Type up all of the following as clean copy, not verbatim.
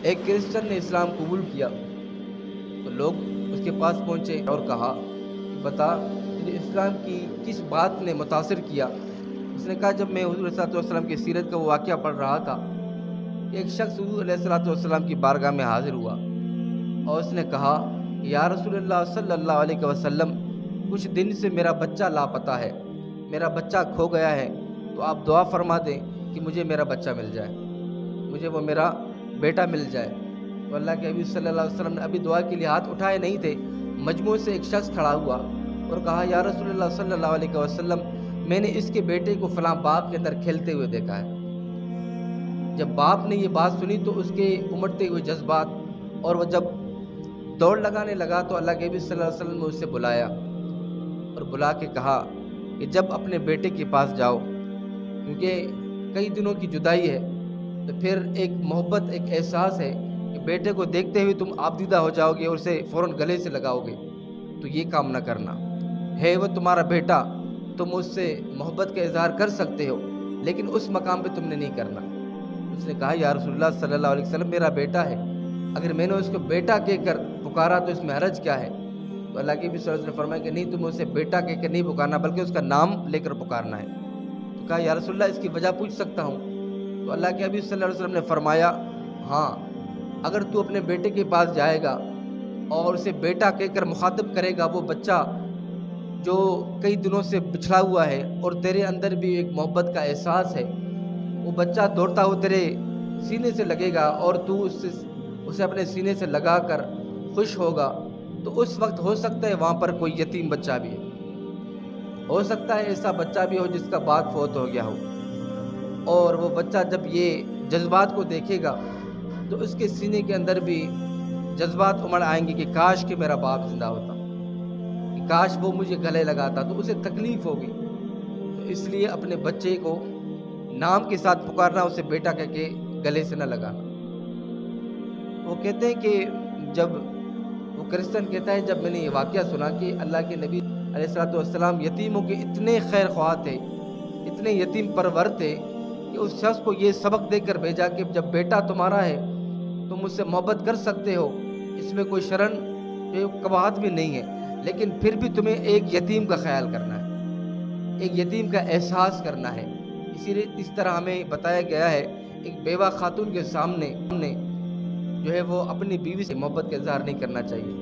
ایک کرسچن نے اسلام قبول کیا تو لوگ اس کے پاس پہنچے اور کہا بتا تجھے اسلام کی کس بات نے متاثر کیا؟ اس نے کہا جب میں حضور صلی اللہ علیہ وسلم کی سیرت کا وہ واقعہ پڑھ رہا تھا، ایک شخص حضور علیہ الصلوۃ والسلام کی بارگاہ میں حاضر ہوا اور اس نے کہا یا رسول اللہ صلی اللہ علیہ وسلم، کچھ دن سے میرا بچہ لاپتہ ہے، میرا بچہ کھو گیا ہے، تو آپ دعا فرما دیں کہ مجھے میرا بچہ مل جائے، مجھے وہ میرا بیٹا مل جائے۔ تو اللہ کے حبیب صلی اللہ علیہ وسلم نے ابھی دعا کے لیے ہاتھ اٹھائے نہیں تھے، مجموعے سے ایک شخص کھڑا ہوا اور کہا یا رسول اللہ صلی اللہ علیہ وسلم، میں نے اس کے بیٹے کو فلاں باغ کے اندر کھیلتے ہوئے دیکھا ہے۔ جب باپ نے یہ بات سنی تو اس کے امڑتے ہوئے جذبات، اور وہ جب دوڑ لگانے لگا تو اللہ کے حبیب صلی اللہ علیہ وسلم نے اسے بلایا اور بلا کے کہا کہ جب اپنے بیٹے کے پاس جاؤ، کیونکہ کئی دنوں کی جدائی ہے، تو پھر ایک محبت، ایک احساس ہے کہ بیٹے کو دیکھتے ہوئے تم آبدیدہ ہو جاؤ گے اور اسے فوراً گلے سے لگاؤ گے، تو یہ کام نہ کرنا ہے۔ وہ تمہارا بیٹا، تم اس سے محبت کا اظہار کر سکتے ہو، لیکن اس مقام پہ تم نے نہیں کرنا۔ اس نے کہا یا رسول اللہ صلی اللہ علیہ وسلم، میرا بیٹا ہے، اگر میں نے اس کو بیٹا کہہ کر پکارا تو اس میں حرج کیا ہے؟ تو اللہ کے بھی صلی اللہ علیہ وسلم نے فرمایا کہ نہیں، تم اسے بیٹا کہہ کر نہیں پکارنا بلکہ اس کا نام لے کر پکارنا ہے۔ تو کہا یا رسول اللہ، اس کی وجہ پوچھ سکتا ہوں؟ تو اللہ کے حبیب صلی اللہ علیہ وسلم نے فرمایا ہاں، اگر تو اپنے بیٹے کے پاس جائے گا اور اسے بیٹا کہہ کر مخاطب کرے گا، وہ بچہ جو کئی دنوں سے بچھڑا ہوا ہے اور تیرے اندر بھی ایک محبت کا احساس ہے، وہ بچہ دوڑتا ہوا تیرے سینے سے لگے گا اور تو اسے اپنے سینے سے لگا کر خوش ہوگا، تو اس وقت ہو سکتا ہے وہاں پر کوئی یتیم بچہ بھی ہے، ہو سکتا ہے ایسا بچہ بھی ہو جس کا باپ فوت ہو گیا ہو، اور وہ بچہ جب یہ جذبات کو دیکھے گا تو اس کے سینے کے اندر بھی جذبات امڑ آئیں گے کہ کاش کہ میرا باپ زندہ ہوتا، کہ کاش وہ مجھے گلے لگاتا، تو اسے تکلیف ہوگی۔ تو اس لیے اپنے بچے کو نام کے ساتھ پکارنا، اسے بیٹا کہہ کے گلے سے نہ لگانا۔ وہ کہتے ہیں کہ جب وہ کرسچن کہتا ہے جب میں نے یہ واقعہ سنا کہ اللہ کے نبی علیہ الصلوۃ والسلام یتیموں کے اتنے خیر خواہ تھے، اتنے یتیم پرور تھے کہ اس شخص کو یہ سبق دے کر بھیجا کہ جب بیٹا تمہارا ہے تم مجھ سے محبت کر سکتے ہو، اس میں کوئی شرن قباحت بھی نہیں ہے، لیکن پھر بھی تمہیں ایک یتیم کا خیال کرنا ہے، ایک یتیم کا احساس کرنا ہے۔ اسی لیے اس طرح ہمیں بتایا گیا ہے ایک بیوہ خاتون کے سامنے جو ہے وہ اپنی بیوی سے محبت کا اظہار نہیں کرنا چاہیے،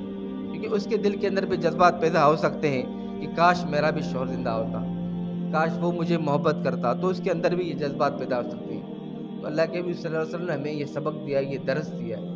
کیونکہ اس کے دل کے اندر بھی جذبات پیدا ہو سکتے ہیں کہ کاش میرا بھی شوہر زندہ ہوتا، کاش وہ مجھے محبت کرتا، تو اس کے اندر بھی یہ جذبات پیدا ہو سکتے ہیں۔ تو اللہ کے نبی صلی اللہ علیہ وسلم نے ہمیں یہ سبق دیا، یہ درس دیا ہے۔